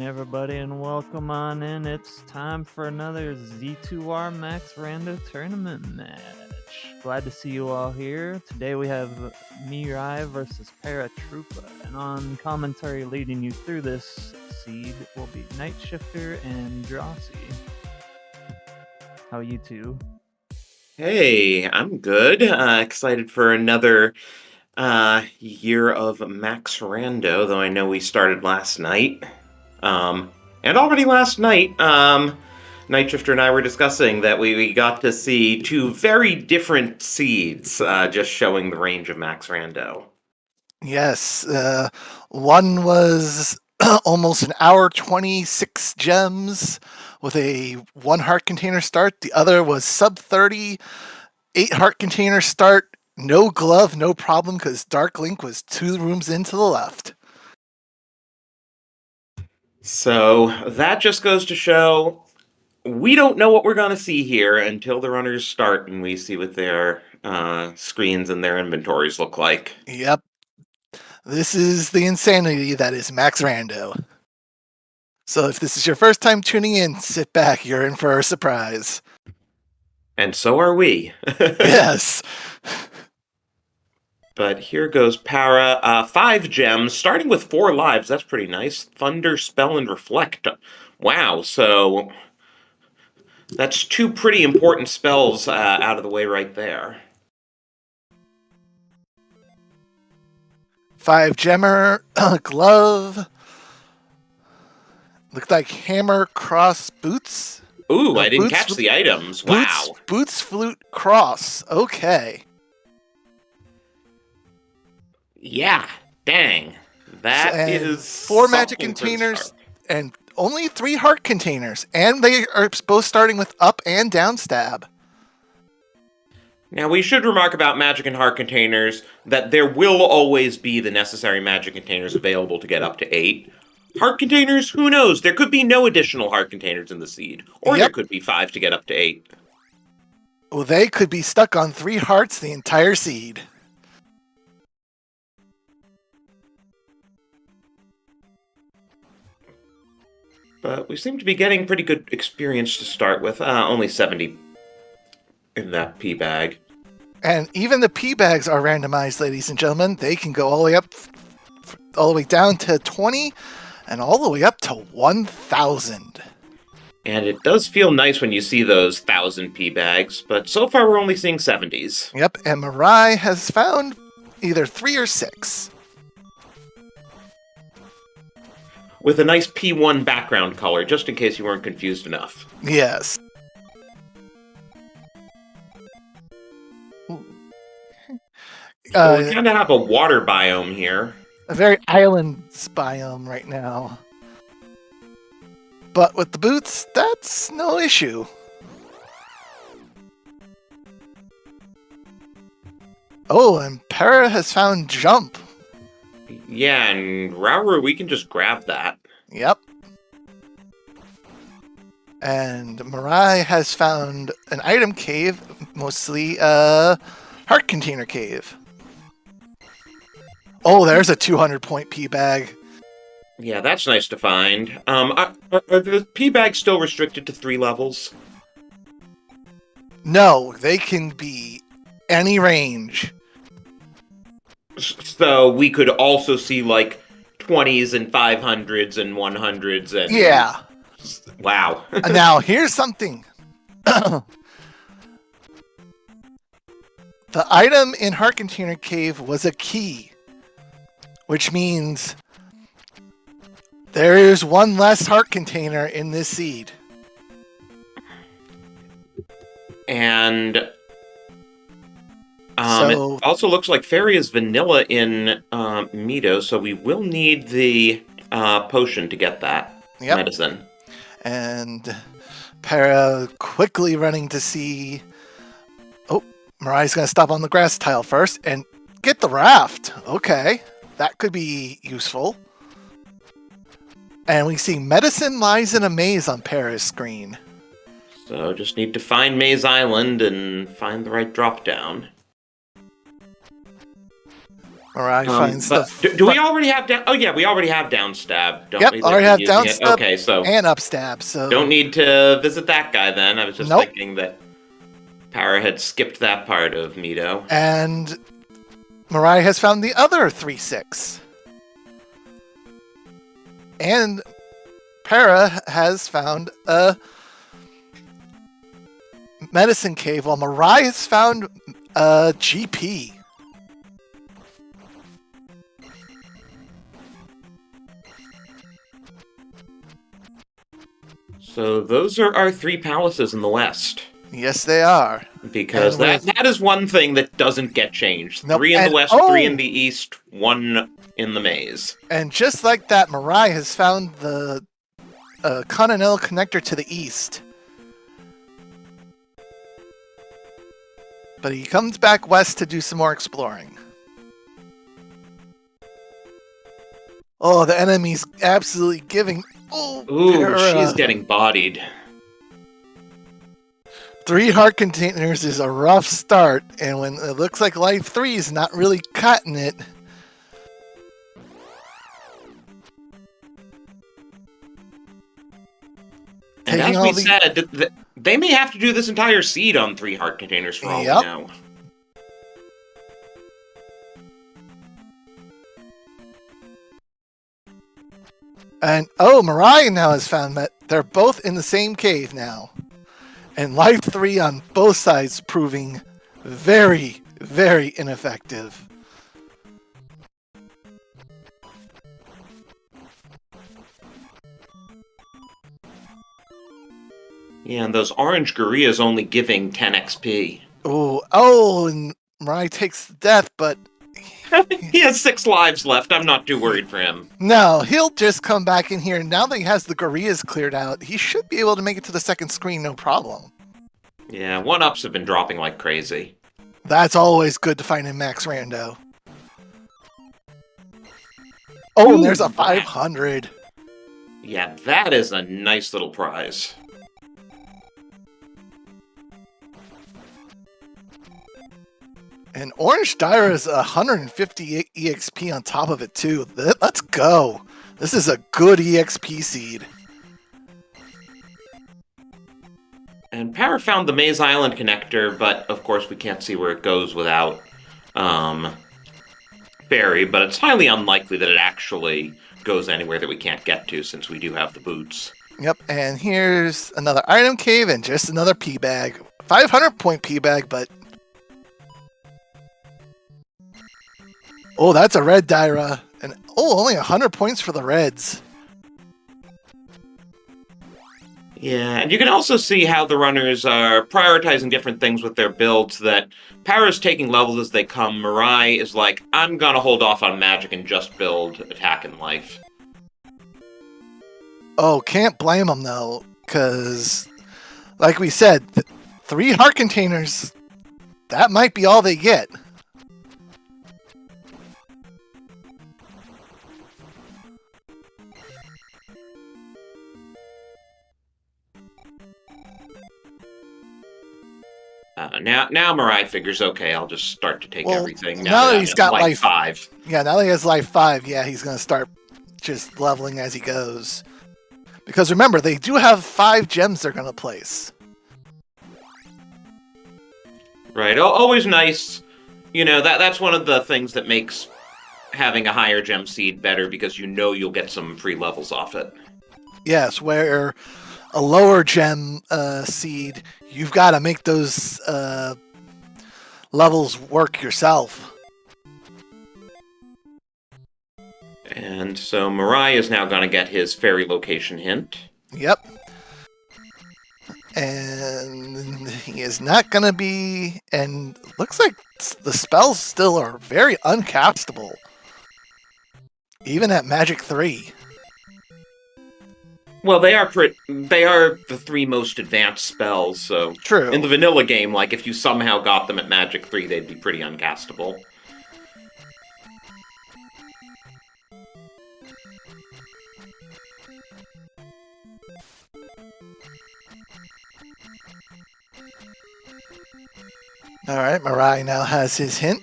everybody, and welcome on in. It's time for another Z2R Max Rando tournament match. Glad to see you all here. Today we have MiRai versus Paratroopa, and on commentary leading you through this seed will be Night Shifter and Drosy. How are you two? Hey, I'm good. Excited for another year of Max Rando, though I know we started last night. And already last night, Night Shifter and I were discussing that we got to see two very different seeds, just showing the range of Max Rando. Yes, one was almost an hour 26 gems with a 1 heart container start. The other was sub 30, 8 heart container start, no glove, no problem, because Dark Link was 2 rooms into the left. So that just goes to show we don't know what we're going to see here until the runners start and we see what their screens and their inventories look like. Yep. This is the insanity that is Max Rando. So if this is your first time tuning in, sit back. You're in for a surprise. And so are we. Yes. But here goes Para. 5 gems, starting with 4 lives. That's pretty nice. Thunder, Spell, and Reflect. Wow, so that's 2 pretty important spells out of the way right there. 5 gemmer, glove. Looked like hammer, cross, boots. Ooh, I didn't catch the items. Wow. Boots, flute, cross. Okay. Yeah, dang. That is 4 magic containers and only 3 heart containers. And they are both starting with up and down stab. Now, we should remark about magic and heart containers that there will always be the necessary magic containers available to get up to 8. Heart containers, who knows? There could be no additional heart containers in the seed. Or there could be 5 to get up to 8. Well, they could be stuck on 3 hearts the entire seed. But we seem to be getting pretty good experience to start with. Only 70 in that P bag. And even the P bags are randomized, ladies and gentlemen. They can go all the way up, all the way down to 20, and all the way up to 1,000. And it does feel nice when you see those 1,000 P bags, but so far we're only seeing 70s. Yep, and MiRai has found either 3 or 6. With a nice P1 background color, just in case you weren't confused enough. Yes. We kind of have a water biome here. A very island biome right now. But with the boots, that's no issue. Oh, and Para has found jump. Yeah, and Rauru, we can just grab that. Yep. And MiRai has found an item cave, mostly a heart container cave. Oh, there's a 200-point P bag. Yeah, that's nice to find. Are the P bags still restricted to 3 levels? No, they can be any range. So we could also see, like, 20s and 500s and 100s and... Yeah. Wow. Now, here's something. The item in Heart Container Cave was a key, which means there is 1 less heart container in this seed. And it also looks like Fairy is vanilla in Mito, so we will need the potion to get that medicine. And Para quickly running to see... Oh, MiRai's going to stop on the grass tile first and get the raft. Okay, that could be useful. And we see Medicine Lies in a Maze on Para's screen. So just need to find Maze Island and find the right drop down. MiRai finds the. But do we already have down? Oh yeah, we already have down stab. Don't Yep, we? already have down It? stab Okay, so and up stab. So don't need to visit that guy then. I was just Nope. thinking that Para had skipped that part of Mito. And MiRai has found the other 3-6. And Para has found a medicine cave, while MiRai has found a GP. So those are our 3 palaces in the west. Yes, they are. Because that is one thing that doesn't get changed. Nope. 3 in the And- west, oh! 3 in the east, 1 in the maze. And just like that, MiRai has found the Continental Connector to the east. But he comes back west to do some more exploring. Oh, the enemy's absolutely giving. Oh, Ooh, Para. she's getting bodied. 3 heart containers is a rough start, and when it looks like Life 3 is not really cutting it. And Taking as all we the- said, they may have to do this entire seed on 3 heart containers for all we Yep. know. And MiRai now has found that they're both in the same cave now. And Life 3 on both sides proving very, very ineffective. Yeah, and those orange gorillas only giving 10 XP. And MiRai takes the death, but He has 6 lives left. I'm not too worried for him. no, he'll just come back in here. Now that he has the gorillas cleared out, he should be able to make it to the second screen, no problem. Yeah, 1-ups have been dropping like crazy. That's always good to find in Max Rando. Oh, and there's a Ooh, 500. Yeah, that is a nice little prize. And Orange Dyra is 150 EXP on top of it, too. Let's go. This is a good EXP seed. And Para found the Maze Island connector, but of course we can't see where it goes without Fairy, but it's highly unlikely that it actually goes anywhere that we can't get to since we do have the boots. Yep, and here's another item cave and just another P bag. 500 point P bag, but... Oh, that's a red Dyra. And only 100 points for the reds. Yeah, and you can also see how the runners are prioritizing different things with their builds, that Para's taking levels as they come. MiRai is like, I'm gonna hold off on magic and just build attack and life. Oh, can't blame them, though, because, like we said, 3 heart containers, that might be all they get. Now MiRai figures, okay, I'll just start to take everything. Now that he's got life 5. Yeah, now that he has life 5, yeah, he's going to start just leveling as he goes. Because remember, they do have 5 gems they're going to place. Right, always nice. You know, that's one of the things that makes having a higher gem seed better, because you know you'll get some free levels off it. Yes, where a lower gem seed, you've got to make those levels work yourself. And so MiRai is now going to get his fairy location hint. Yep. And he is not going to be... And looks like the spells still are very uncastable. Even at Magic 3. Well, they are the 3 most advanced spells, so... True. In the vanilla game, like, if you somehow got them at Magic 3, they'd be pretty uncastable. Alright, MiRai now has his hint.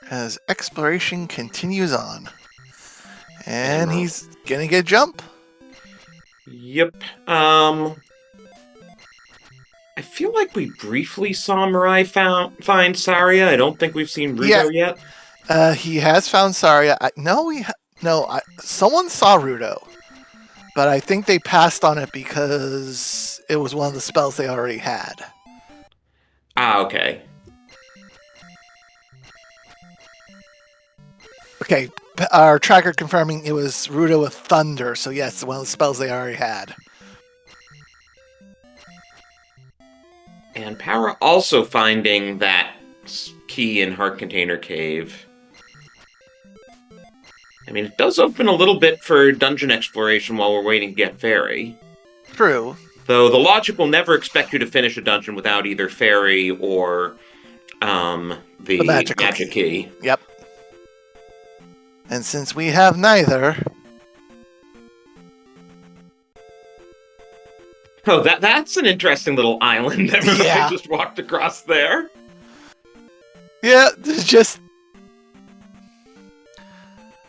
as exploration continues on. And And he's gonna get jump. Yep. I feel like we briefly saw MiRai find Saria. I don't think we've seen Rudo yet. He has found Saria. Someone saw Rudo, but I think they passed on it because it was one of the spells they already had. Ah, okay. Okay, our tracker confirming it was Rudo with Thunder, so yes, one of the spells they already had. And Para also finding that key in Heart Container Cave. I mean, it does open a little bit for dungeon exploration while we're waiting to get Fairy. True. Though the logic will never expect you to finish a dungeon without either Fairy or the magic key. Yep. And since we have neither... Oh, that's an interesting little island that we just walked across there. Yeah, just...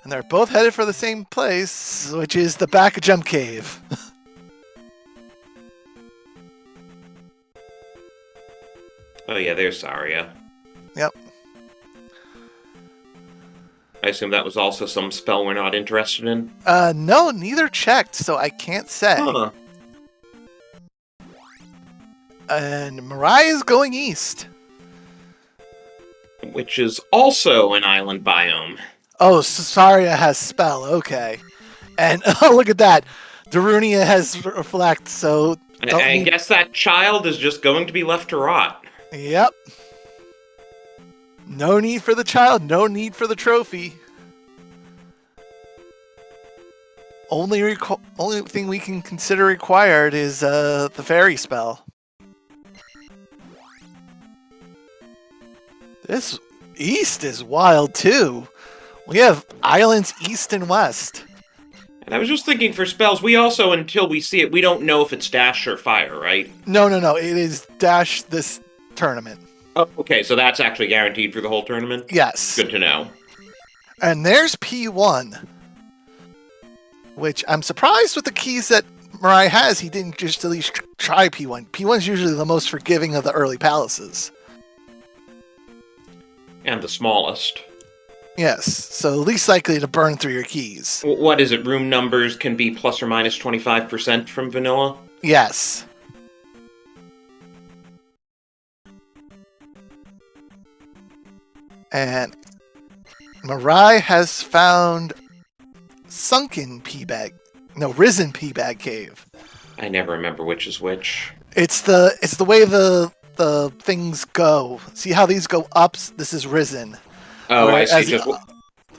And they're both headed for the same place, which is the back jump cave. Oh yeah, there's Saria. Yep. I assume that was also some spell we're not interested in? No, neither checked, so I can't say. Huh. And MiRai is going east. Which is also an island biome. Oh, Saria has spell, okay. And, oh, look at that. Darunia has reflect, so... I guess that child is just going to be left to rot. Yep. No need for the child, no need for the trophy. Only thing we can consider required is the fairy spell. This east is wild too. We have islands east and west. And I was just thinking for spells, we also, until we see it, we don't know if it's dash or fire, right? No. It is dash this tournament. Oh, okay, so that's actually guaranteed for the whole tournament? Yes. Good to know. And there's P1. Which I'm surprised with the keys that MiRai has, he didn't just at least try P1. P1's usually the most forgiving of the early palaces. And the smallest. Yes, so least likely to burn through your keys. What is it? Room numbers can be plus or minus 25% from vanilla? Yes. And MiRai has found risen P bag cave. I never remember which is which. It's the way the things go. See how these go up? This is risen. Oh, I see.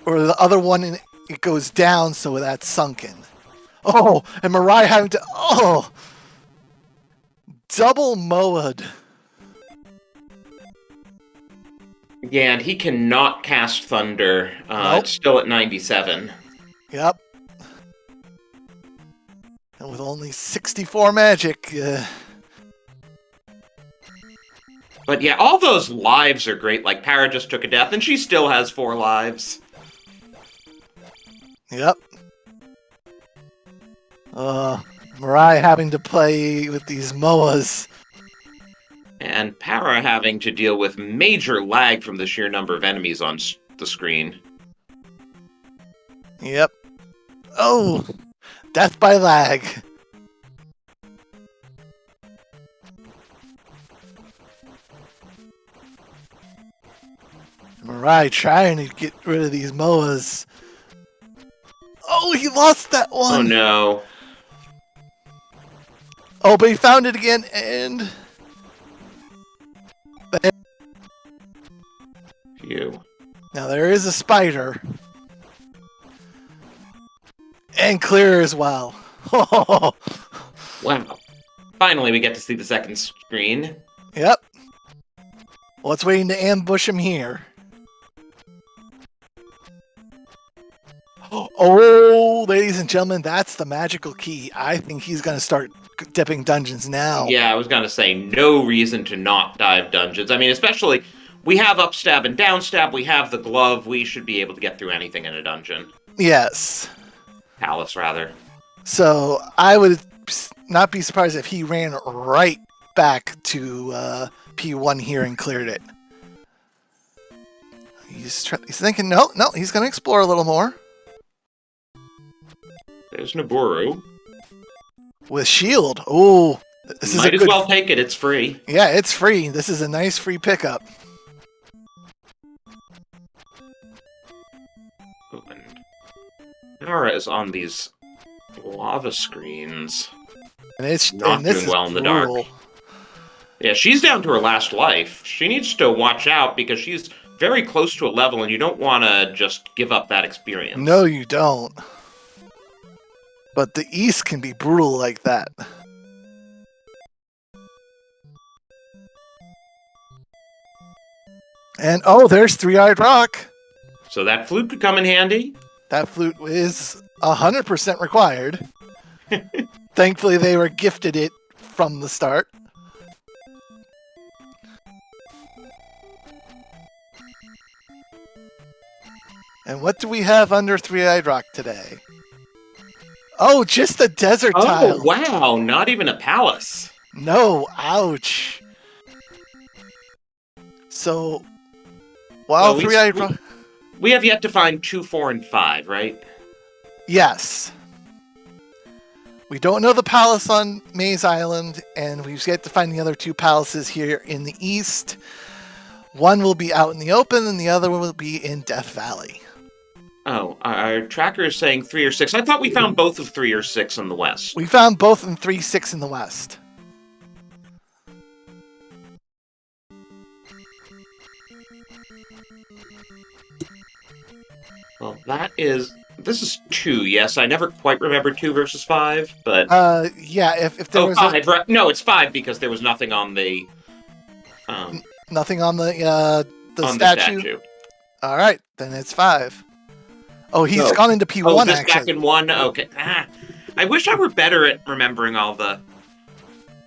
Or the other one, it goes down, so that's sunken. Oh, and MiRai having to double Moad. Yeah, and he cannot cast Thunder. Nope. It's still at 97. Yep. And with only 64 magic. But yeah, all those lives are great. Like, Para just took a death, and she still has 4 lives. Yep. MiRai having to play with these MOAs. And Para having to deal with major lag from the sheer number of enemies on the screen. Yep. Oh! Death by lag. MiRai trying to get rid of these MOAs. Oh, he lost that one! Oh no. Oh, but he found it again, and... Phew. Now there is a spider. And clear as well. Wow. Finally, we get to see the second screen. Yep. What's waiting to ambush him here? Oh, ladies and gentlemen, that's the magical key. I think he's going to start dipping dungeons now. Yeah, I was going to say, no reason to not dive dungeons. I mean, especially we have upstab and downstab. We have the glove. We should be able to get through anything in a dungeon. Yes. Palace, rather. So I would not be surprised if he ran right back to P1 here and cleared it. He's thinking, no, he's going to explore a little more. There's Naburu. With shield. Ooh. This Might as well take it. It's free. Yeah, it's free. This is a nice free pickup. And Nara is on these lava screens. And it's not doing well in the dark. Yeah, she's down to her last life. She needs to watch out because she's very close to a level and you don't want to just give up that experience. No, you don't. But the East can be brutal like that. And oh, there's Three-Eyed Rock. So that flute could come in handy. That flute is 100% required. Thankfully, they were gifted it from the start. And what do we have under Three-Eyed Rock today? Oh, just a desert tile. Oh, wow. Not even a palace. No, ouch. So, while Three-Eyed Rock... We have yet to find 2, 4, and 5, right? Yes. We don't know the palace on Maze Island, and we've yet to find the other 2 palaces here in the east. One will be out in the open, and the other will be in Death Valley. Oh, our tracker is saying 3 or 6. I thought we found both of 3 or 6 in the west. We found both in 3, 6 in the west. Well, this is 2, yes. I never quite remember 2 versus 5, but... yeah, if there was... 5, right. No, it's 5 because there was nothing on the... nothing on the on statue? The statue. All right, then it's 5. Oh, he's gone into P1, this actually. Back in 1? Okay. I wish I were better at remembering all the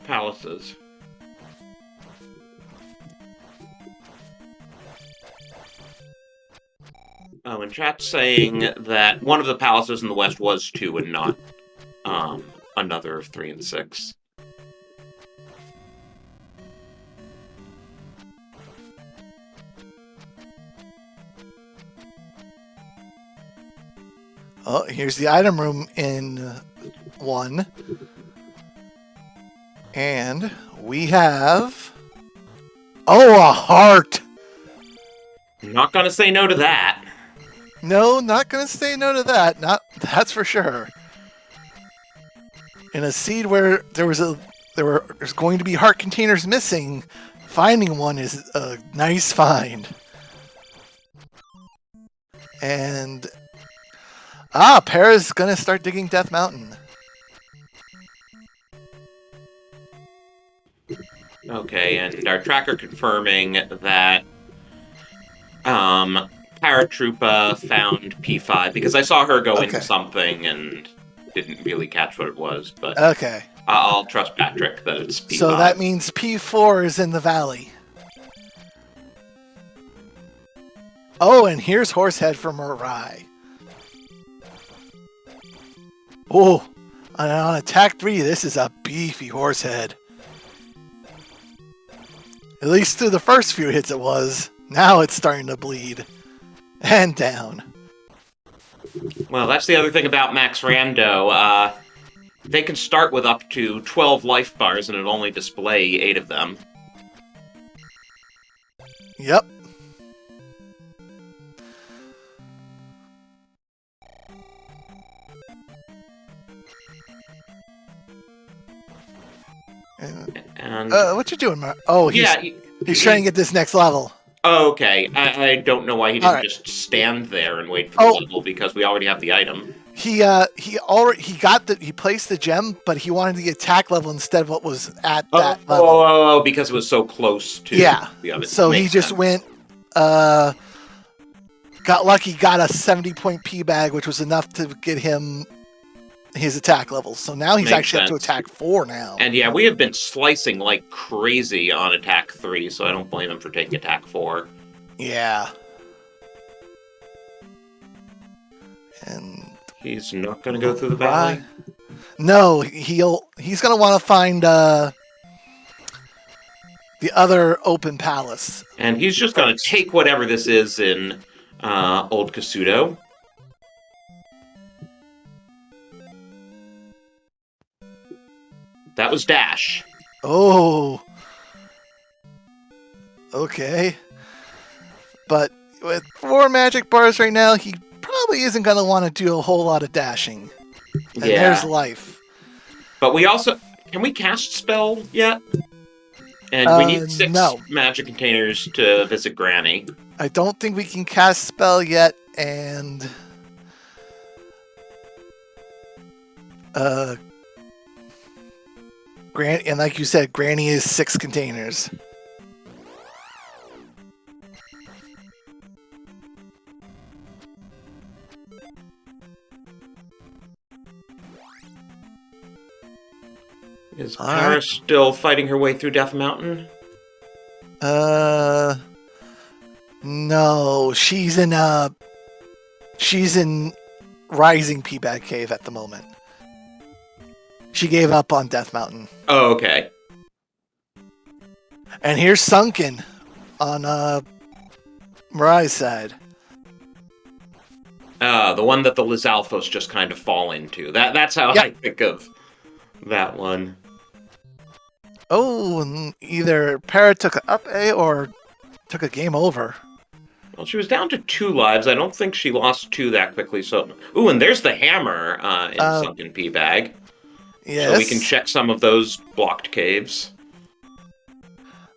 palaces. Oh, and chat's saying that one of the palaces in the west was 2 and not another of 3 and 6. Oh, here's the item room in 1. And we have... Oh, a heart! Not gonna say no to that. No, not gonna say no to that. That's for sure. In a seed where there's going to be heart containers missing, finding one is a nice find. And Para's gonna start digging Death Mountain. Okay, and our tracker confirming that Paratroopa found P5 because I saw her go into something and didn't really catch what it was, but okay. I'll trust Patrick that it's P5. So that means P4 is in the valley. Oh, and here's Horsehead from MiRai. Oh, and on attack 3, this is a beefy Horsehead. At least through the first few hits it was. Now it's starting to bleed. And down. Well, that's the other thing about Max Rando. They can start with up to 12 life bars and it'll only display 8 of them. Yep. And what you doing, Mark? Oh, he's trying to get this next level. Oh, okay. I don't know why he didn't just stand there and wait for the level because we already have the item. He placed the gem, but he wanted the attack level instead of what was at that level. Oh, because it was so close to the other. So he just went, got lucky, got a 70-point P bag, which was enough to get him his attack levels. So now he's Makes actually up to sense. attack 4 now. And yeah, we have been slicing like crazy on attack 3, so I don't blame him for taking attack 4. Yeah. And he's not going to go through the valley. No, he's going to want to find the other open palace. And he's just going to take whatever this is in Old Kasuto. That was dash. Oh. Okay. But with 4 magic bars right now, he probably isn't going to want to do a whole lot of dashing. And there's life. But we also... Can we cast spell yet? And we need 6 magic containers to visit Granny. I don't think we can cast spell yet, and... and like you said, Granny is 6 containers. Is Para still fighting her way through Death Mountain? No, she's in Rising Peabag Cave at the moment. She gave up on Death Mountain. Oh, okay. And here's Sunken on MiRai's side. The one that the Lizalfos just kind of fall into. That's how I think of that one. Oh, either Para took a up A or took a game over. Well, she was down to 2 lives. I don't think she lost 2 that quickly. So, ooh, and there's the hammer in Sunken Peabag. Yes. So we can check some of those blocked caves.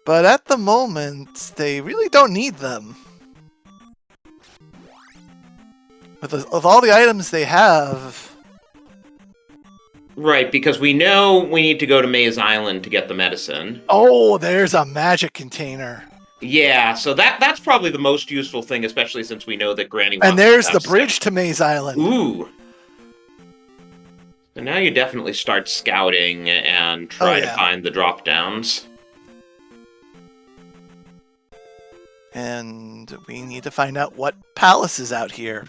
But at the moment, they really don't need them. With all the items they have... Right, because we know we need to go to Maze Island to get the medicine. Oh, there's a magic container. Yeah, so that's probably the most useful thing, especially since we know that Granny wants and there's to the bridge to Maze Island. Ooh. So now you definitely start scouting and try to find the drop-downs. And we need to find out what palace is out here.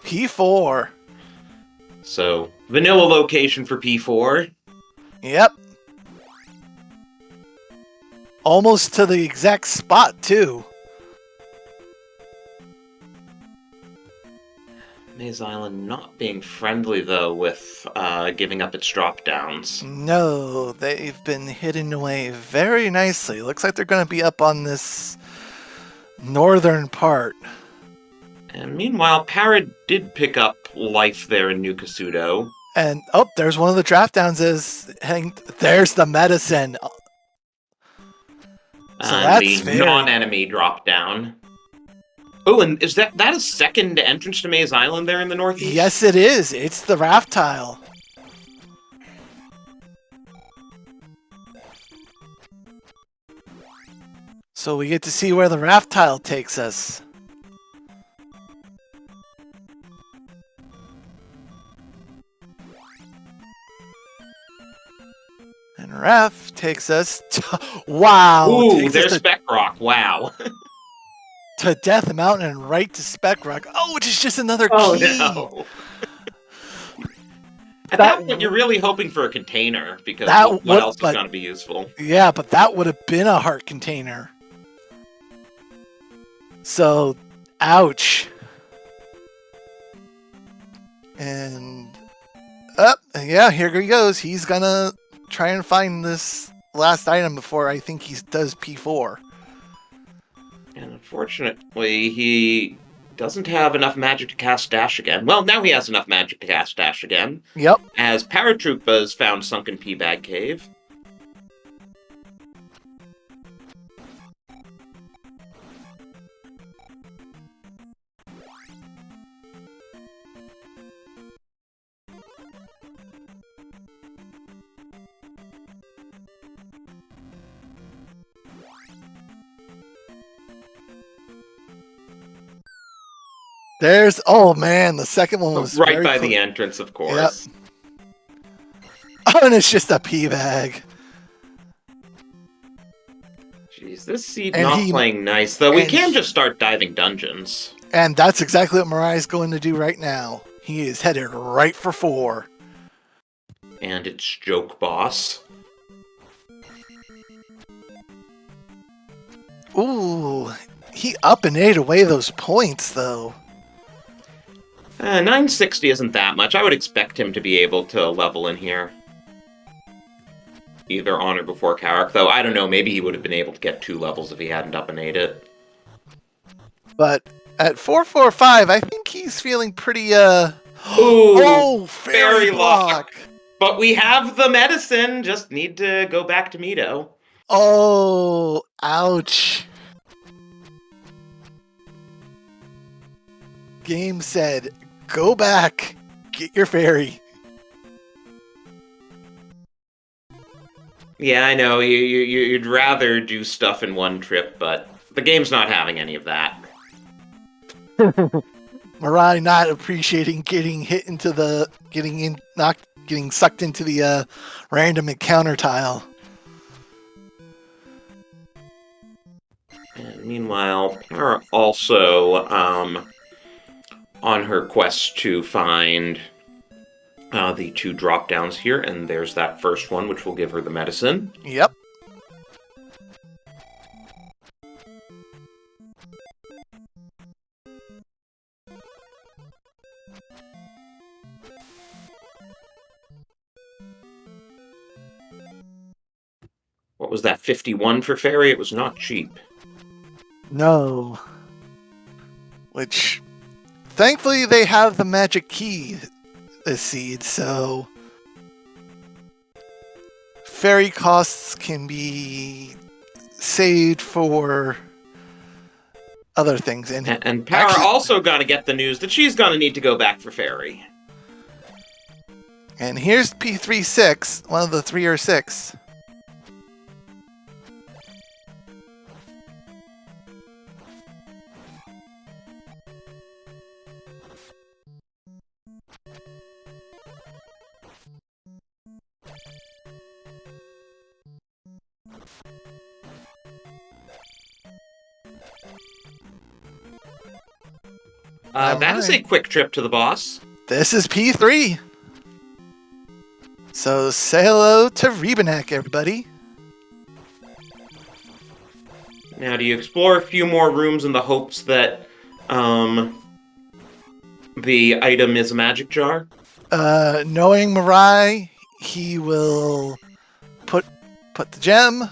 P4. So, vanilla location for P4. Yep. Almost to the exact spot, too. Maze Island not being friendly, though, with giving up its drop-downs. No, they've been hidden away very nicely. Looks like they're going to be up on this northern part. And meanwhile, Para did pick up life there in New Kasuto. And, oh, there's one of the draft downs there's the medicine. So that's the non-enemy drop-down. Oh, and is that a second entrance to Maze Island there in the northeast? Yes, it is. It's the raft tile. So we get to see where the raft tile takes us. And Ref takes us to... Wow! Ooh, there's Spec Rock. Wow. To Death Mountain and right to Spec Rock. Oh, which is just another key! Oh, no. At that point, you're really hoping for a container, because what else is going to be useful? Yeah, but that would have been a heart container. So, ouch. And... yeah, here he goes. He's gonna try and find this last item before I think he does P4. And unfortunately, he doesn't have enough magic to cast Dash again. Well, now he has enough magic to cast Dash again. Yep. As Paratroopa has found Sunken Peabag Cave. There's, oh man, the second one was Right very by cl- the entrance, of course. Yep. Oh, and it's just a pea bag. Jeez, this seed And not he- playing nice, though. We and can he- just start diving dungeons. And that's exactly what MiRai's going to do right now. He is headed right for 4. And it's Joke Boss. Ooh, he up and ate away those points, though. 960 isn't that much. I would expect him to be able to level in here. Either on or before Carrick, though. I don't know, maybe he would have been able to get 2 levels if he hadn't up and ate it. But at 445, I think he's feeling pretty, Ooh, oh, fairy fairy block. But we have the medicine, just need to go back to Mito. Oh, ouch. Game said, go back, get your fairy. Yeah, I know, you'd rather do stuff in one trip, but the game's not having any of that. MiRai not appreciating getting hit into the, getting sucked into the random encounter tile. And meanwhile, Para also on her quest to find the 2 drop downs here, and there's that first one, which will give her the medicine. Yep. What was that, 51 for Fairy? It was not cheap. No. Which, thankfully, they have the magic key, this seed, so fairy costs can be saved for other things. And Para also gonna get the news that she's gonna need to go back for Fairy. And here's P36, one of the 3 or 6. That is a quick trip to the boss. This is P3. So say hello to Rebanek, everybody. Now, do you explore a few more rooms in the hopes that the item is a magic jar? Knowing MiRai, he will put the gem.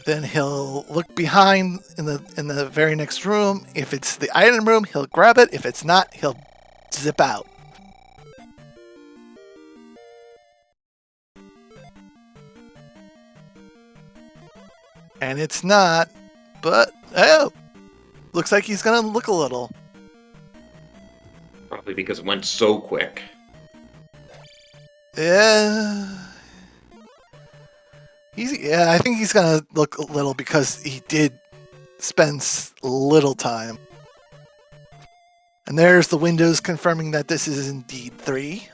Then he'll look behind in the very next room. If it's the item room, he'll grab it. If it's not, he'll zip out. And it's not, but oh, looks like he's gonna look a little. Probably because it went so quick. Yeah. I think he's gonna look a little because he did spend little time. And there's the windows confirming that this is indeed 3.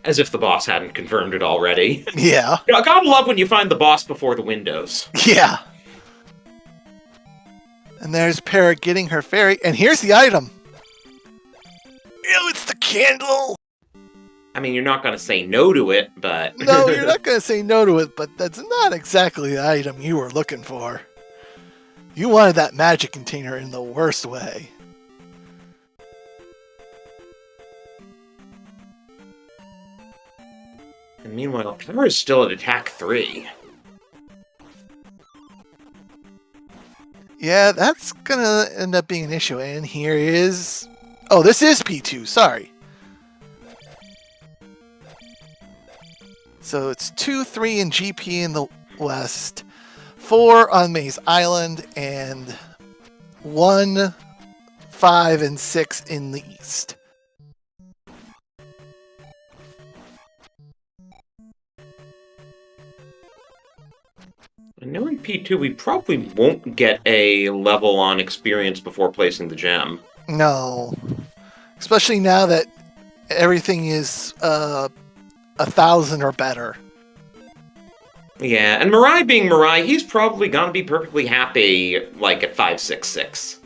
As if the boss hadn't confirmed it already. Yeah. Gotta love when you find the boss before the windows. Yeah. And there's Para getting her fairy. And here's the item. Ew, it's the candle. I mean, you're not gonna say no to it, but... No, you're not going to say no to it, but that's not exactly the item you were looking for. You wanted that magic container in the worst way. And meanwhile, Para is still at attack 3. Yeah, that's gonna end up being an issue. And here is... Oh, this is P2, sorry. So it's 2, 3 in GP in the west, 4 on Maze Island, and 1, 5, and 6 in the east. And Knowing P2, we probably won't get a level on experience before placing the gem. No. Especially now that everything is 1,000 or better. Yeah, and MiRai being MiRai, he's probably gonna be perfectly happy, like, at 566.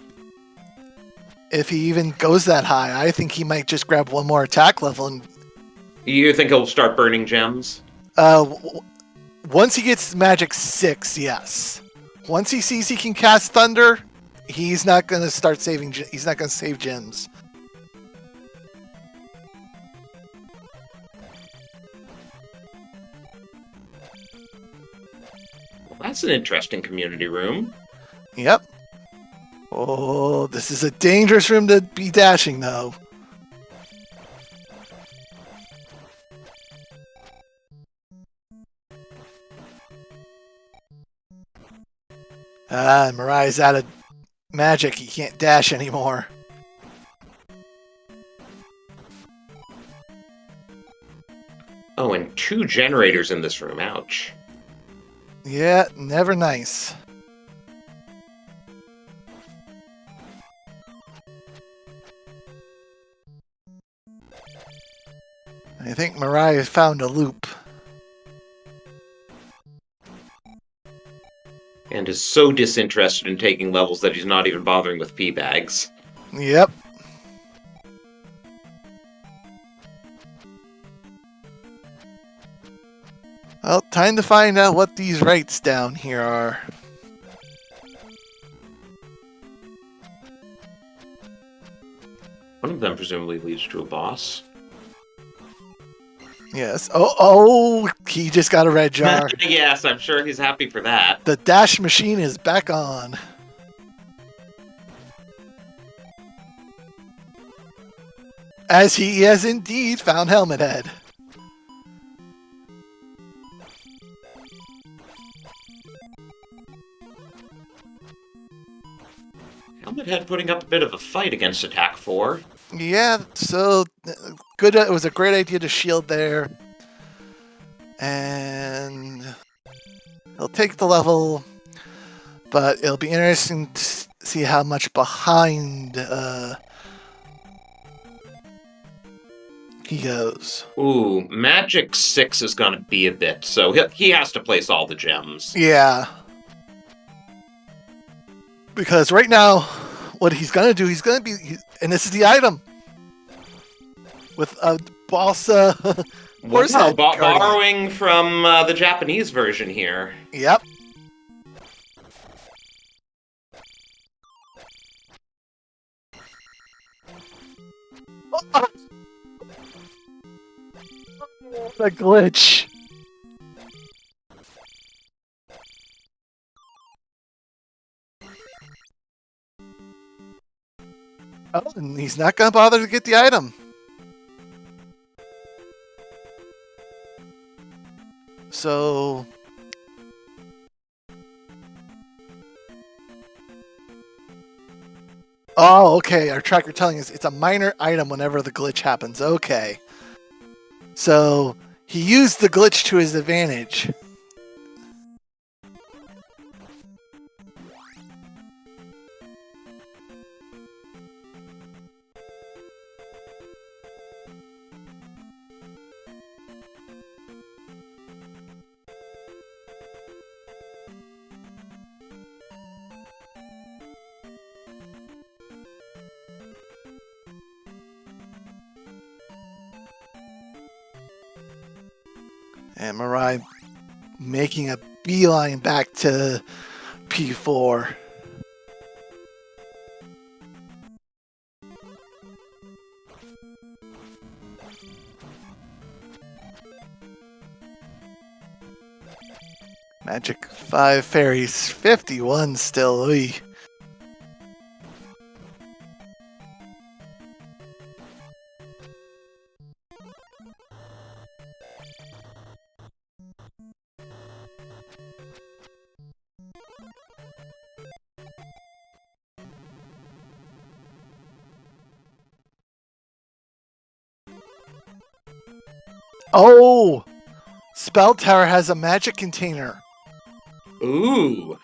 If he even goes that high, I think he might just grab one more attack level. And You think he'll start burning gems? once he gets Magic 6, yes. Once he sees he can cast Thunder, he's not going to start saving. He's not going to save gems. Well, that's an interesting community room. Yep. Oh, this is a dangerous room to be dashing, though. MiRai's out of magic. He can't dash anymore. Oh, and 2 generators in this room. Ouch. Yeah, never nice. I think MiRai has found a loop. And is so disinterested in taking levels that he's not even bothering with P-bags. Yep. Well, time to find out what these rights down here are. One of them presumably leads to a boss. Yes. Oh, he just got a red jar. Yes, I'm sure he's happy for that. The dash machine is back on. As he has indeed found Helmet Head. Helmet Head putting up a bit of a fight against Attack 4. Yeah, so good. It was a great idea to shield there. And he'll take the level, but it'll be interesting to see how much behind he goes. Ooh, Magic 6 is gonna be a bit, so he has to place all the gems. Yeah. Because right now, what he's going to do, and this is the item. With a balsa horse Wow, head. borrowing from the Japanese version here. Yep. The glitch. Oh, and he's not going to bother to get the item. So... Oh, okay. Our tracker telling us it's a minor item whenever the glitch happens. Okay. So, he used the glitch to his advantage. And MiRai making a beeline back to P4. Magic 5 fairies, 51 still. Oy. Oh! Spell Tower has a magic container. Ooh,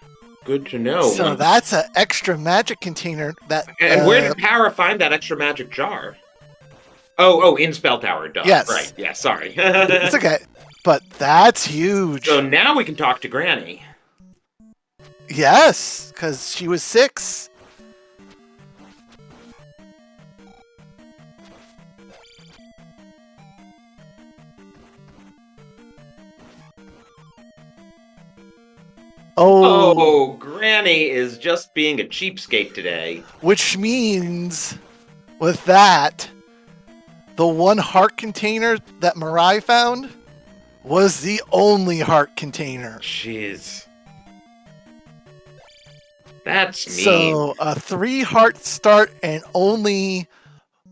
good to know. So that's an extra magic container that. And where did Para find that extra magic jar? Oh, in Spell Tower. Duh. Yes. Right. Yeah. Sorry. It's okay, but that's huge. So now we can talk to Granny. Yes, because she was 6. Oh, Granny is just being a cheapskate today. Which means, with that, the one heart container that MiRai found was the only heart container. Jeez. That's mean. So a 3 heart start and only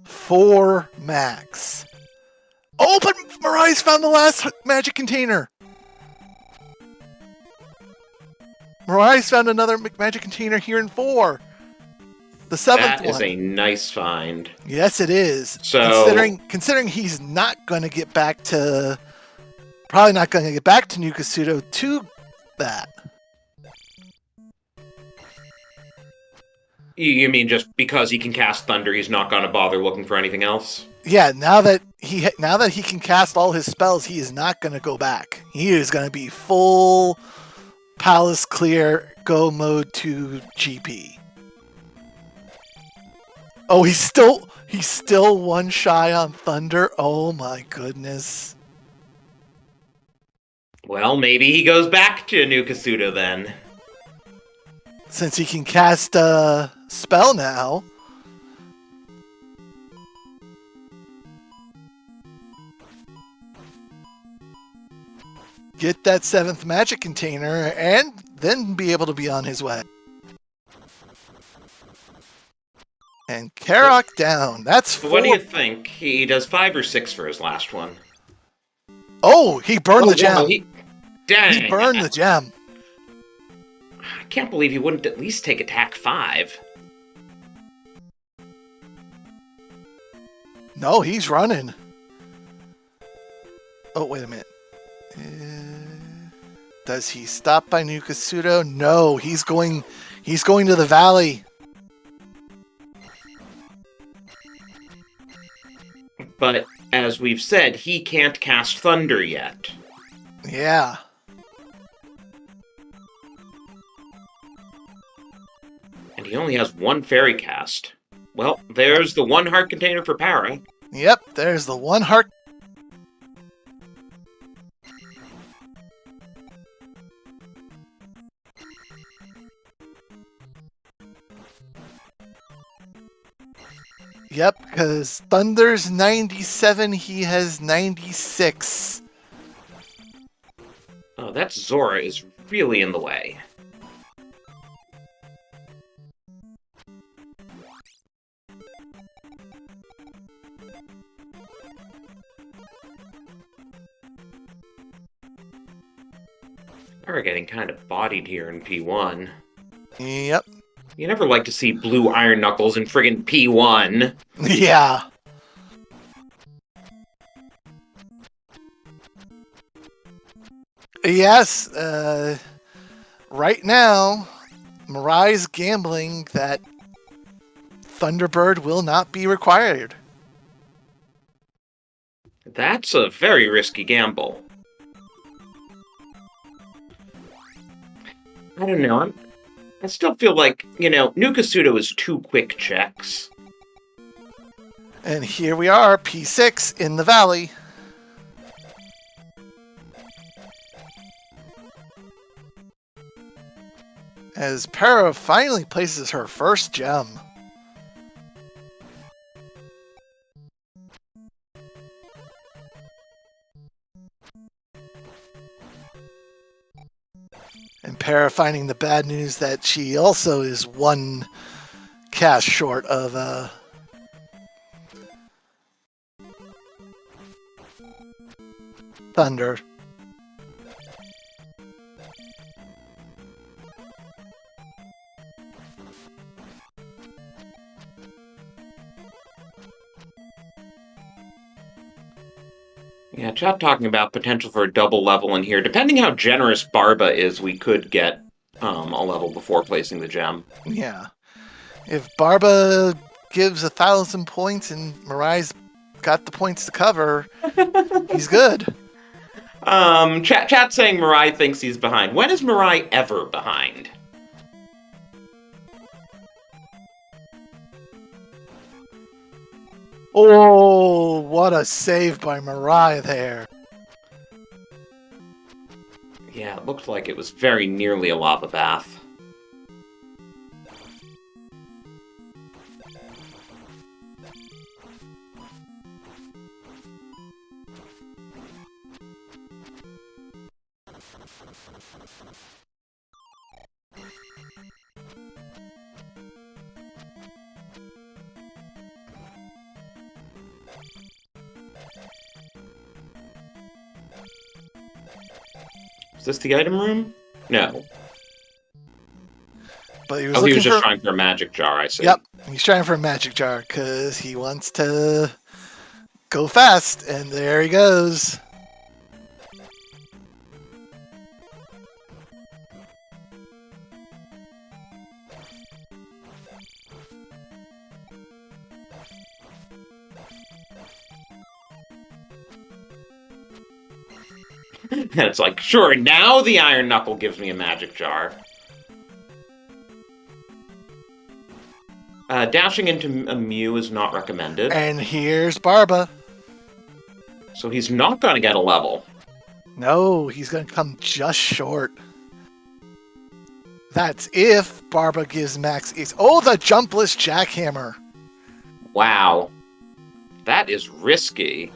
4 max. Oh, but MiRai's found the last magic container. MiRai's found another magic container here in 4. The 7th one. That is a nice find. Yes, it is. So considering he's not going to get back to, probably not going to get back to Nukasudo to that. You mean just because he can cast Thunder, he's not going to bother looking for anything else? Yeah, now that he can cast all his spells, he is not going to go back. He is going to be full Palace clear, go mode to GP. Oh, he's still 1 shy on Thunder. Oh my goodness. Well, maybe he goes back to Nukasudo then. Since he can cast a spell now. Get that 7th magic container and then be able to be on his way. And Karok down. That's 4. What do you think? He does 5 or 6 for his last one. Oh, he burned the gem. Dang. He burned the gem. I can't believe he wouldn't at least take attack 5. No, he's running. Oh, wait a minute. Does he stop by Nukasudo? No, he's going to the valley. But as we've said, he can't cast Thunder yet. Yeah. And he only has 1 fairy cast. Well, there's the 1 heart container for Para. Yep, there's the 1 heart. Yep, because Thunder's 97, he has 96. Oh, that Zora is really in the way. We're getting kind of bodied here in P1. Yep. You never like to see blue Iron Knuckles in friggin' P1. Yeah. Yes, right now, MiRai's gambling that Thunderbird will not be required. That's a very risky gamble. I don't know, I still feel like, Nukasudo is 2 quick checks. And here we are, P6 in the valley. As Para finally places her first gem. And Para finding the bad news that she also is 1 cast short of Thunder. Yeah, chat talking about potential for a double level in here. Depending how generous Barba is, we could get a level before placing the gem. Yeah. If Barba gives 1,000 points and MiRai's got the points to cover, he's good. Chat saying MiRai thinks he's behind. When is MiRai ever behind? Oh, what a save by MiRai there. Yeah, it looked like it was very nearly a lava bath. Is this the item room? No. But he was Oh, looking he was just for... trying for a magic jar, I see. Yep, he's trying for a magic jar because he wants to go fast, and there he goes. And it's like, sure, now the Iron Knuckle gives me a magic jar. Dashing into a Mew is not recommended. And here's Barba. So he's not going to get a level. No, he's going to come just short. That's if Barba gives Max Ace. Oh, the jumpless jackhammer. Wow. That is risky.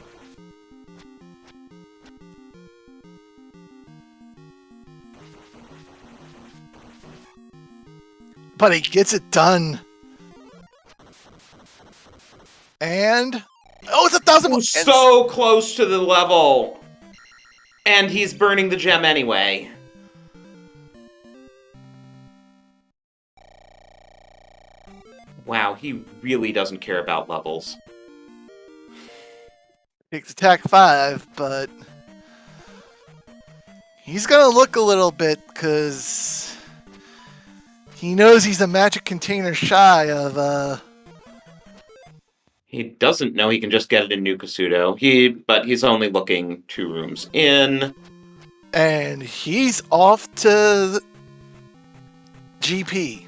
But he gets it done. And... oh, it's 1,000 Oh, so close to the level. And he's burning the gem anyway. Wow, he really doesn't care about levels. Takes attack 5, but... he's gonna look a little bit, because... he knows he's a magic container shy of, He doesn't know he can just get it in New Kasuto. But he's only looking 2 rooms in. and he's off to GP.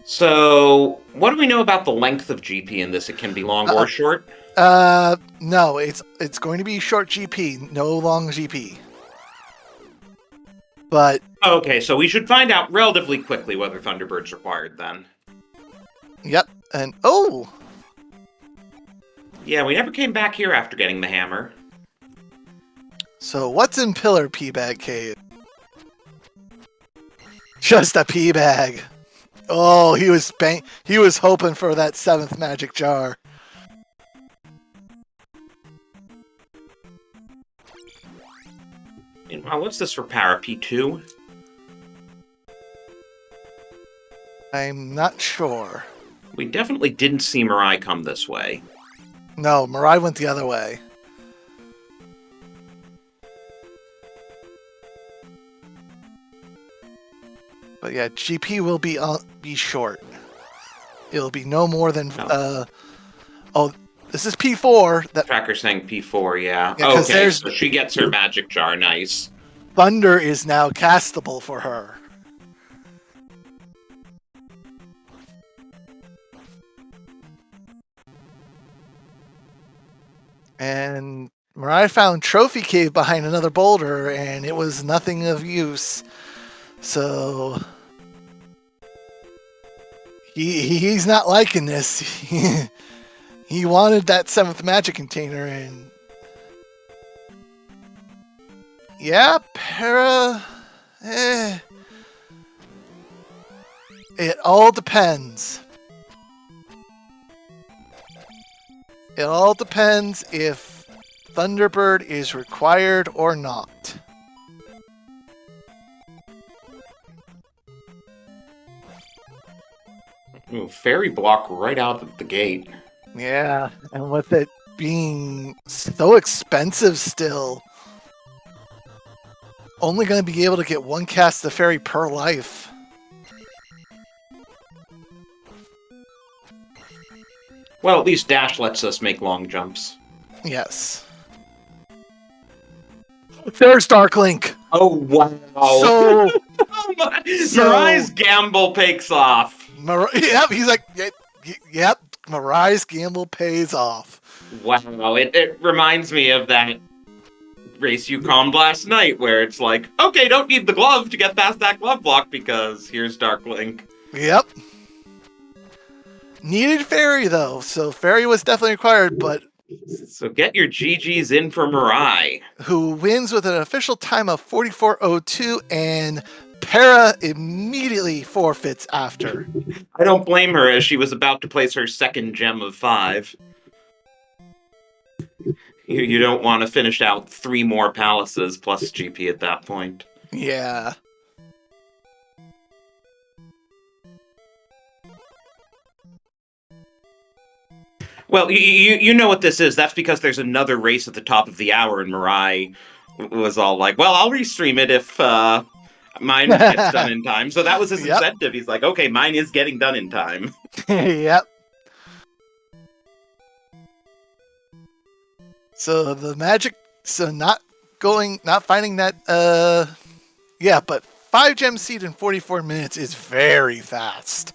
So, what do we know about the length of GP in this? It can be long or short? No, it's going to be short GP, no long GP. But... okay, so we should find out relatively quickly whether Thunderbird's required then. yep, and... oh! Yeah, we never came back here after getting the hammer. So what's in Pillar P-Bag Cave? Just a P-Bag. Oh, he was hoping for that 7th magic jar. Meanwhile, what's this for Para P2? I'm not sure. We definitely didn't see MiRai come this way. No, MiRai went the other way. But yeah, GP will be short. It'll be no more than oh, this is P4. That Tracker's saying P4, yeah. Yeah, 'cause okay, there's- so she gets her magic jar, nice. Thunder is now castable for her. And MiRai found Trophy Cave behind another boulder, and it was nothing of use. So he's not liking this. He wanted that 7th magic container, and yeah, Para. It all depends. It all depends if Thunderbird is required or not. Ooh, fairy block right out of the gate. Yeah, and with it being so expensive still. Only going to be able to get one cast of fairy per life. Well, at least Dash lets us make long jumps. Yes. There's Dark Link. Oh, wow. So, Mirai's gamble pays off. Yep, he's like, yep, MiRai's gamble pays off. Wow, it reminds me of that race you calmed last night where it's like, okay, don't need the glove to get past that glove block because here's Dark Link. Yep. Needed fairy though, so fairy was definitely required, but So get your GGs in for MiRai. Who wins with an official time of 44:02, and Para immediately forfeits after. I don't blame her as she was about to place her second gem of 5. You don't want to finish out 3 more palaces plus GP at that point. Yeah. Well, you know what this is. That's because there's another race at the top of the hour, and Mirai was all like, well, I'll restream it if mine gets done in time. So that was his incentive. He's like, okay, mine is getting done in time. Yep. So the magic, not finding that, yeah, but 5 gem seed in 44 minutes is very fast.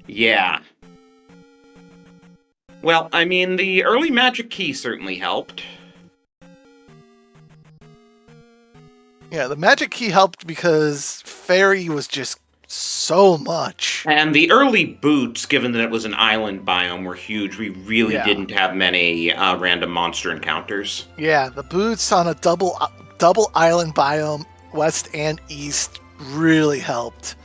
Yeah. Well, I mean, the early magic key certainly helped. Yeah, the magic key helped because fairy was just so much. And the early boots, given that it was an island biome, were huge. We really didn't have many random monster encounters. Yeah, the boots on a double island biome, west and east, really helped.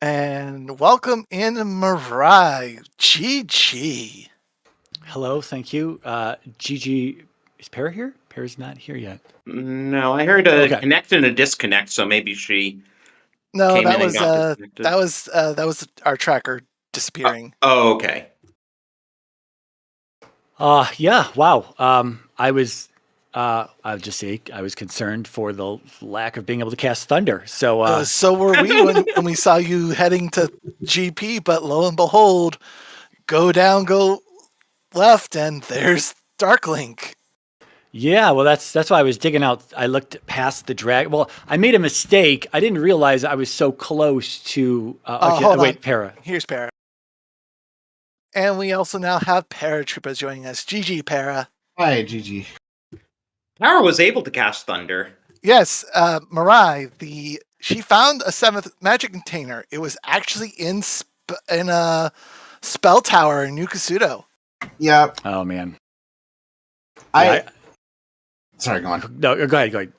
And welcome in MiRai. GG. Hello, thank you. GG, is Para here? Para's not here yet. No, I heard a connect and a disconnect, so maybe she No, came in and got disconnected. that was our tracker disappearing. Oh, okay. Yeah, wow. I was I'll just say I was concerned for the lack of being able to cast Thunder. So so were we when we saw you heading to GP, but lo and behold, go down, go left, and there's Darklink. Yeah, well, that's why I was digging out. I looked past the drag. Well, I made a mistake. I didn't realize I was so close to. Hold wait, on. Para. Here's Para. And we also now have Paratroopa joining us. GG, Para. Hi, GG. Para was able to cast Thunder. Yes, MiRai, she found a 7th magic container. It was actually in a spell tower in New Kasuto. Yeah. Oh man. Sorry, go on. No, go ahead.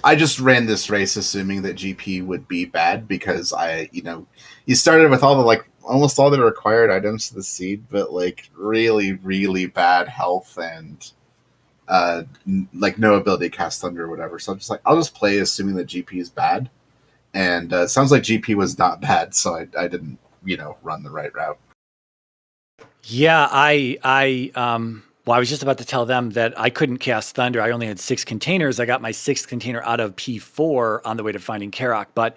I just ran this race assuming that GP would be bad because you started with almost all the required items to the seed, but really, really bad health and no ability to cast Thunder or whatever. So I'm just I'll just play assuming that GP is bad. And it sounds like GP was not bad, so I didn't, run the right route. Yeah, I Well, I was just about to tell them that I couldn't cast Thunder. I only had 6 containers. I got my 6th container out of P4 on the way to finding Karak. But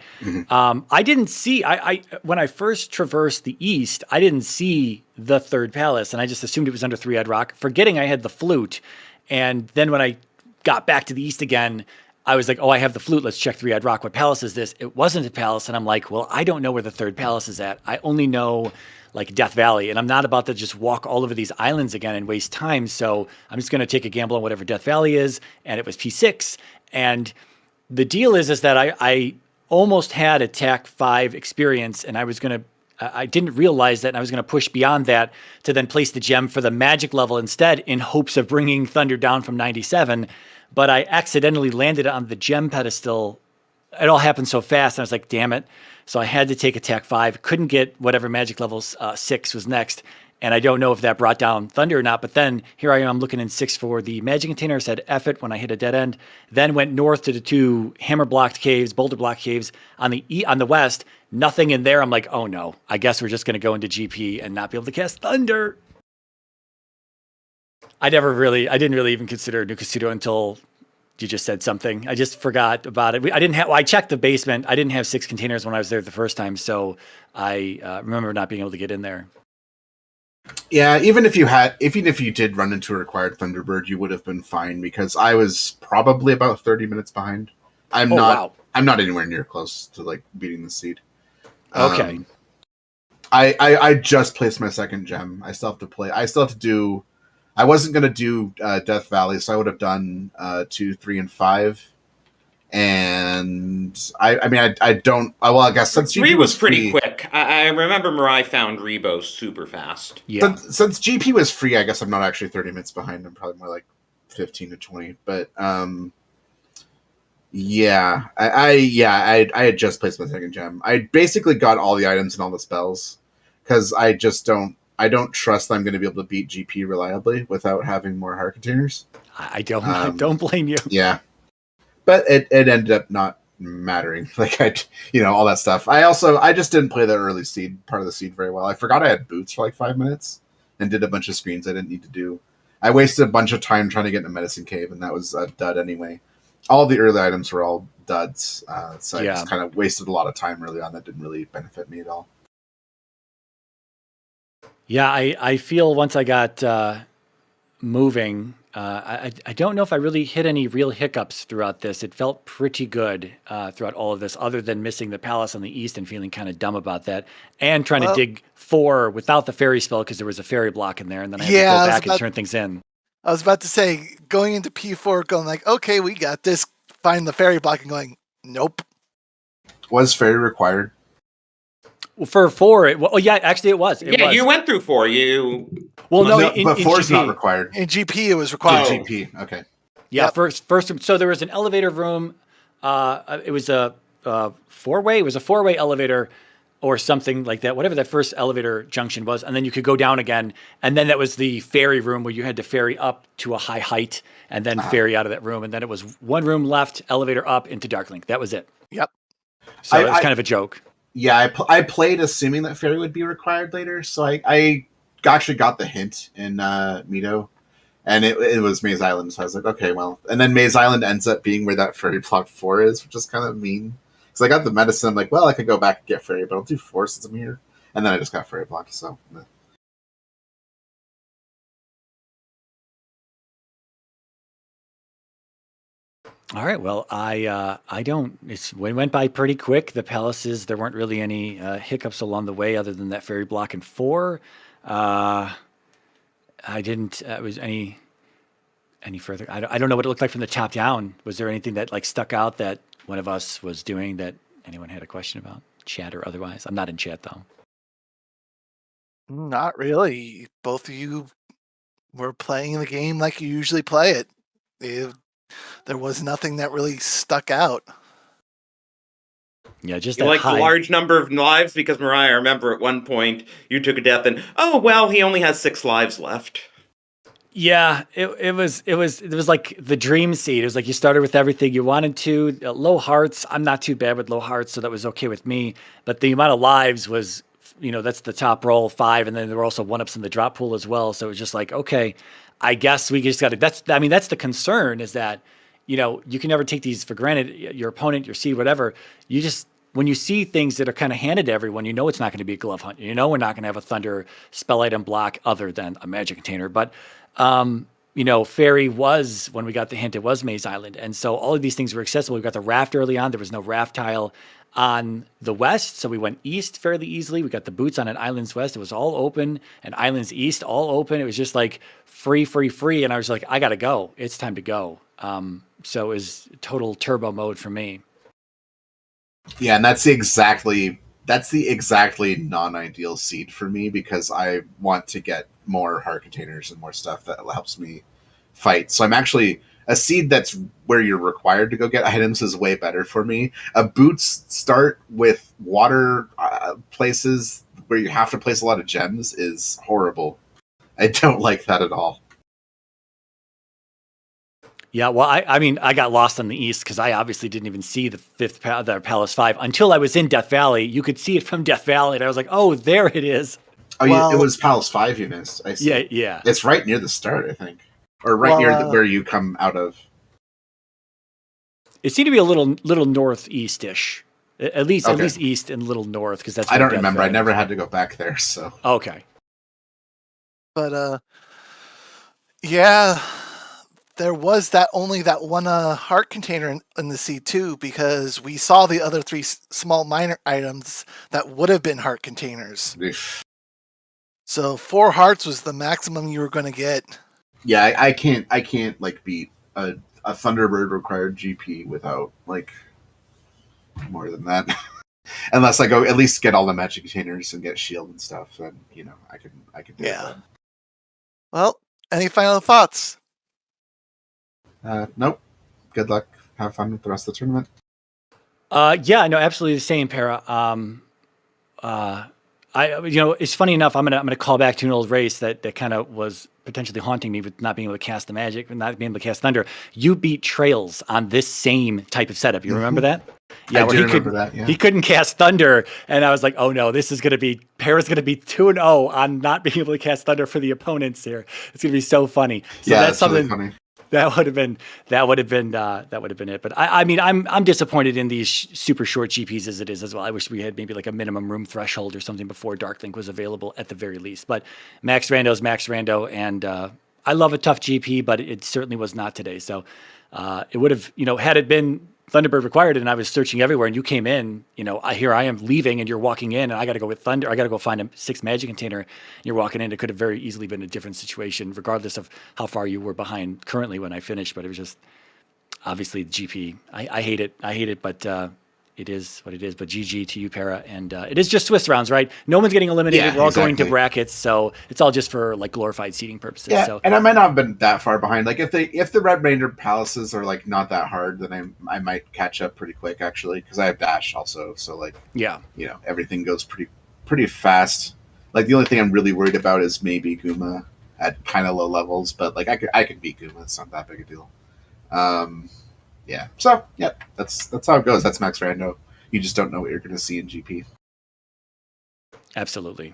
I didn't see, when I first traversed the east, I didn't see the 3rd palace. And I just assumed it was under 3-eyed rock, forgetting I had the flute. And then when I got back to the east again, I was like, oh, I have the flute. Let's check 3-eyed rock. What palace is this? It wasn't a palace. And I'm like, well, I don't know where the 3rd palace is at. I only know like Death Valley, and I'm not about to just walk all over these islands again and waste time. So I'm just going to take a gamble on whatever Death Valley is. And it was P6. And the deal is that I almost had a TAC 5 experience, and I didn't realize that, and I was going to push beyond that to then place the gem for the magic level instead in hopes of bringing Thunder down from 97. But I accidentally landed on the gem pedestal. It all happened so fast, and I was like, damn it. So I had to take attack 5, couldn't get whatever magic level 6 was next. And I don't know if that brought down Thunder or not. But then here I am looking in 6 for the magic container. I said F it when I hit a dead end. Then went north to the 2 hammer blocked caves, boulder block caves on the west. Nothing in there. I'm like, oh no, I guess we're just going to go into GP and not be able to cast Thunder. I didn't really even consider Nukusudo until you just said something. I just forgot about it. I checked the basement. I didn't have 6 containers when I was there the first time. So I remember not being able to get in there. Yeah, even if you did run into a required Thunderbird, you would have been fine because I was probably about 30 minutes behind. I'm not anywhere near close to like beating the seed. Okay. I just placed my 2nd gem. I still have to do. I wasn't gonna do Death Valley, so I would have done 2, 3, and 5. And I guess since 3 was pretty quick. I remember MiRai found Rebo super fast. Yeah. Since GP was free, I guess I'm not actually 30 minutes behind. I'm probably more like 15 to 20. But I had just placed my 2nd gem. I basically got all the items and all the spells because I don't trust that I'm going to be able to beat GP reliably without having more heart containers. I don't blame you. Yeah. But it ended up not mattering. Like all that stuff. I just didn't play the early seed part of the seed very well. I forgot I had boots for like 5 minutes and did a bunch of screens I didn't need to do. I wasted a bunch of time trying to get in a medicine cave, and that was a dud anyway. All the early items were all duds. So I just kind of wasted a lot of time early on that didn't really benefit me at all. Yeah, I feel once I got moving, I don't know if I really hit any real hiccups throughout this. It felt pretty good throughout all of this, other than missing the palace on the east and feeling kind of dumb about that, and trying to dig 4 without the fairy spell because there was a fairy block in there, and then I had to go back and turn things in. I was about to say, going into P4, going like, okay, we got this, find the fairy block, and going, nope. Was fairy required? Well, for 4, it was. It was. You went through 4. But 4 is not required. In GP, it was required. In GP, okay. Yeah, first. So there was an elevator room. It was a 4-way. It was a 4-way elevator, or something like that. Whatever that first elevator junction was, and then you could go down again. And then that was the ferry room where you had to ferry up to a high height and then ferry out of that room. And then it was 1 room left, elevator up into Darklink. That was it. Yep. So it was kind of a joke. Yeah, I played assuming that fairy would be required later, so I actually got the hint in Mito, and it was Maze Island, so I was like, okay, well. And then Maze Island ends up being where that fairy block 4 is, which is kind of mean. Because I got the medicine, I'm like, well, I could go back and get fairy, but I'll do 4 since I'm here. And then I just got fairy blocked, so... All right. Well, it went by pretty quick. The palaces, there weren't really any hiccups along the way other than that fairy block in 4. I didn't, was any further. I don't know what it looked like from the top down. Was there anything that like stuck out that one of us was doing that anyone had a question about? Chat or otherwise? I'm not in chat though. Not really. Both of you were playing the game like you usually play it. There was nothing that really stuck out. Yeah, just the large number of lives, because MiRai, I remember at one point you took a death and he only has 6 lives left. Yeah, it was like the dream seed. It was like you started with everything you wanted to. Low hearts. I'm not too bad with low hearts, so that was okay with me. But the amount of lives was that's the top roll 5, and then there were also 1-ups in the drop pool as well. So it was just like, okay, I guess we just got to. That's the concern, is that you can never take these for granted. Your opponent, your seed, whatever. You just, when you see things that are kind of handed to everyone, it's not going to be a glove hunt. We're not going to have a Thunder spell item block other than a magic container. But Fairy was, when we got the hint, it was Maze Island. And so all of these things were accessible. We got the raft early on. There was no raft tile on the west, so we went east fairly easily. We got the boots on an Islands West. It was all open, and Islands East all open. It was just like free. And I was like, I got to go. It's time to go. So it was total turbo mode for me. Yeah, and that's the exactly non-ideal seed for me, because I want to get more heart containers and more stuff that helps me fight. So I'm actually, a seed that's where you're required to go get items is way better for me. A boots start with water places where you have to place a lot of gems is horrible. I don't like that at all. Yeah, well, I got lost on the east because I obviously didn't even see the Palace 5 until I was in Death Valley. You could see it from Death Valley, and I was like, oh, there it is. Oh, it was Palace 5 you missed. I see. Yeah. It's right near the start, I think. Or right near where you come out of. It seemed to be a little northeast-ish. At least east and little north, because that's. I don't remember. I never had to go back there, so. Okay. But yeah, there was only that one heart container in the C2, because we saw the other 3 small minor items that would have been heart containers. Oof. So 4 hearts was the maximum you were going to get. Yeah, I can't like beat a Thunderbird required GP without like more than that. Unless I go at least get all the magic containers and get shield and stuff, then I can do that. Well, any final thoughts? Nope. Good luck. Have fun with the rest of the tournament. Yeah, no, absolutely the same, Para. It's funny enough. I'm gonna call back to an old race that kind of was potentially haunting me with not being able to cast the magic and not being able to cast Thunder. You beat Trails on this same type of setup. You remember that? Yeah, I do remember that. Yeah. He couldn't cast Thunder, and I was like, oh no, this is gonna be Para's gonna be 2-0 on not being able to cast Thunder for the opponents here. It's gonna be so funny. So yeah, that's something. Really funny. That would have been it. But I'm disappointed in these super short GPs as it is as well. I wish we had maybe like a minimum room threshold or something before Darklink was available at the very least. But Max Rando's Max Rando, and I love a tough GP, but it certainly was not today. So it would have, had it been Thunderbird required and I was searching everywhere and you came in, here I am leaving and you're walking in and I got to go with Thunder. I got to go find a 6 magic container. And you're walking in. It could have very easily been a different situation, regardless of how far you were behind currently when I finished. But it was just obviously the GP. I hate it, but it is what it is. But GG to you, Para. And it is just Swiss rounds, right? No one's getting eliminated. Yeah, we're all going to brackets. So it's all just for like glorified seating purposes. Yeah, so, and I might not have been that far behind. Like if the Red Ranger palaces are like not that hard, then I might catch up pretty quick actually, because I have dash also. So like everything goes pretty fast. Like the only thing I'm really worried about is maybe Guma at kind of low levels, but like I could beat Guma. It's not that big a deal. Yeah. So yeah, that's how it goes. That's Max Rando. You just don't know what you're going to see in GP. Absolutely.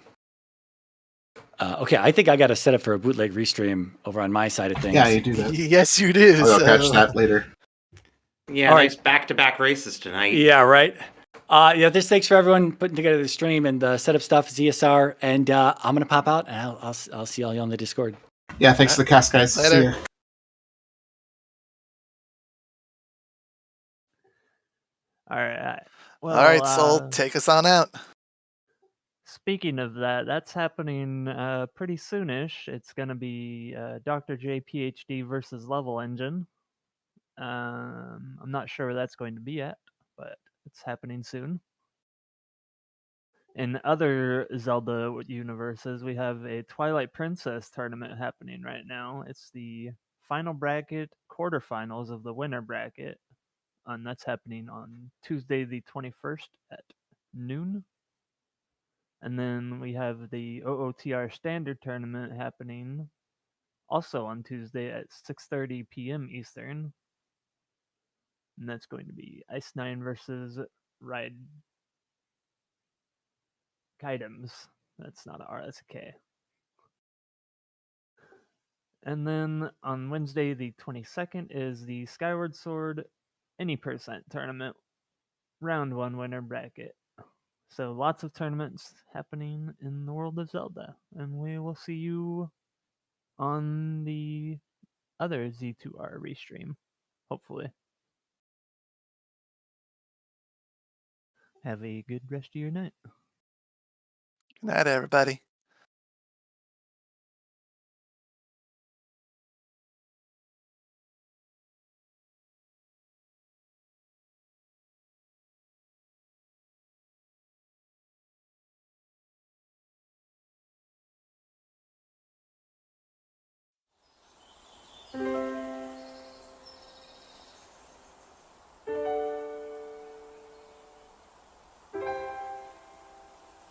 Okay, I think I got to set up for a bootleg restream over on my side of things. Yeah, you do that. Yes, you do. I'll catch that later. Yeah, nice back-to-back races tonight. Yeah, right. Thanks for everyone putting together the stream and the setup stuff, ZSR, and I'm gonna pop out and I'll see all you on the Discord. Yeah, thanks to the cast guys. Later. See ya. All right. Well, all right, Soul, take us on out. Speaking of that, that's happening pretty soonish. It's going to be Dr. J PhD versus Level Engine. I'm not sure where that's going to be at, but it's happening soon. In other Zelda universes, we have a Twilight Princess tournament happening right now. It's the final bracket quarterfinals of the winner bracket. And that's happening on Tuesday the 21st at noon. And then we have the OOTR Standard Tournament happening also on Tuesday at 6:30 p.m. Eastern. And that's going to be Ice9 versus items. That's not an R, that's a K. And then on Wednesday, the 22nd, is the Skyward Sword Any Percent Tournament Round 1 winner bracket. So lots of tournaments happening in the world of Zelda. And we will see you on the other Z2R restream, hopefully. Have a good rest of your night. Good night, everybody.